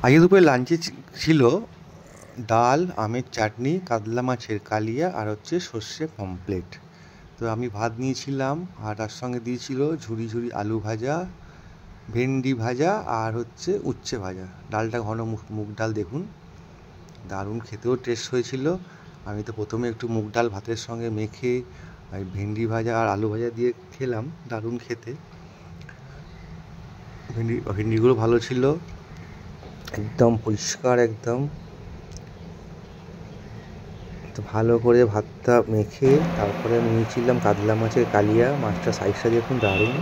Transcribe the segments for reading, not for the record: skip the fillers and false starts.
আজকে দুপুরে লাঞ্চে ছিল ডাল, আমের চাটনি, কাতলা মাছের কালিয়া আর হচ্ছে সর্ষে পমফ্রেট। তো আমি ভাত নিয়েছিলাম আর তার সঙ্গে দিয়েছিল ঝুরি ঝুরি আলু ভাজা, ভেন্ডি ভাজা আর হচ্ছে উচ্ছে ভাজা। ডালটা ঘন মুগ ডাল, দেখুন দারুণ খেতেও টেস্ট হয়েছিল। আমি তো প্রথমে একটু মুগ ডাল ভাতের সঙ্গে মেখে ভেন্ডি ভাজা আর আলু ভাজা দিয়ে খেলাম, দারুণ খেতে। ভেন্ডিগুলো ভালো ছিল, একদম পরিষ্কার একদম। তো ভালো করে ভাতটা মেখে তারপরে আমি নিয়েছিলাম কাতলা মাছের কালিয়া। মাছটা সাইজটা দেখুন দারুণ,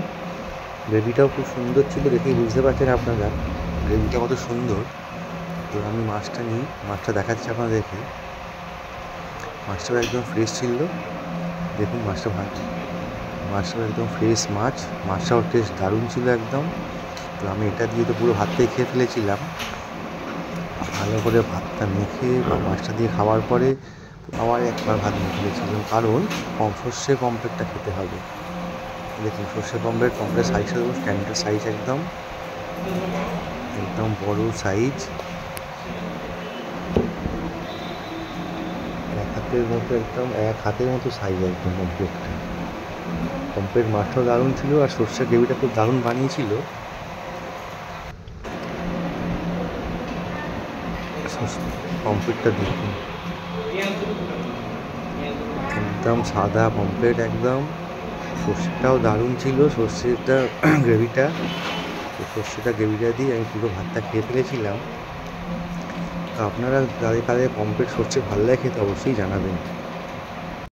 গ্রেভিটাও খুব সুন্দর ছিল, দেখেই বুঝতে পারছেন আপনারা গ্রেভিটা কত সুন্দর। তো আমি মাছটা নিই, মাছটা দেখাচ্ছি আপনাদেরকে। মাছটাও একদম ফ্রেশ ছিল, দেখুন মাছটাও একদম ফ্রেশ মাছ। মাছটাও টেস্ট দারুণ ছিল একদম। তো আমি এটা দিয়ে তো পুরো ভাতটাই খেয়ে ফেলেছিলাম। ভালো করে ভাতটা মেখে বা মাছটা দিয়ে খাওয়ার পরে আবার একবার ভাত নিয়ে ফেলেছিলাম, কারণ সর্ষে পমফ্রেটটা খেতে হবে। দেখুন সর্ষে পমফ্রেট সাইজটা দেখুন, স্ট্যান্ডার্ড সাইজ একদম একদম বড় সাইজ, এক হাতের মতো সাইজ একদম পমফ্রেট। মাছটাও দারুণ ছিল আর সর্ষে গ্রেভিটা খুব দারুণ বানিয়েছিল। পমফ্রেটটা দেখুন, একদম সাদা পমফ্রেট একদম। সর্ষেটাও দারুণ ছিল, সর্ষেটা গ্রেভিটা দিয়ে আমি পুরো ভাতটা খেয়ে ফেলেছিলাম। তো আপনারা কাদের পমফ্রেট সর্ষে ভালো লাগে খেতে অবশ্যই জানাবেন।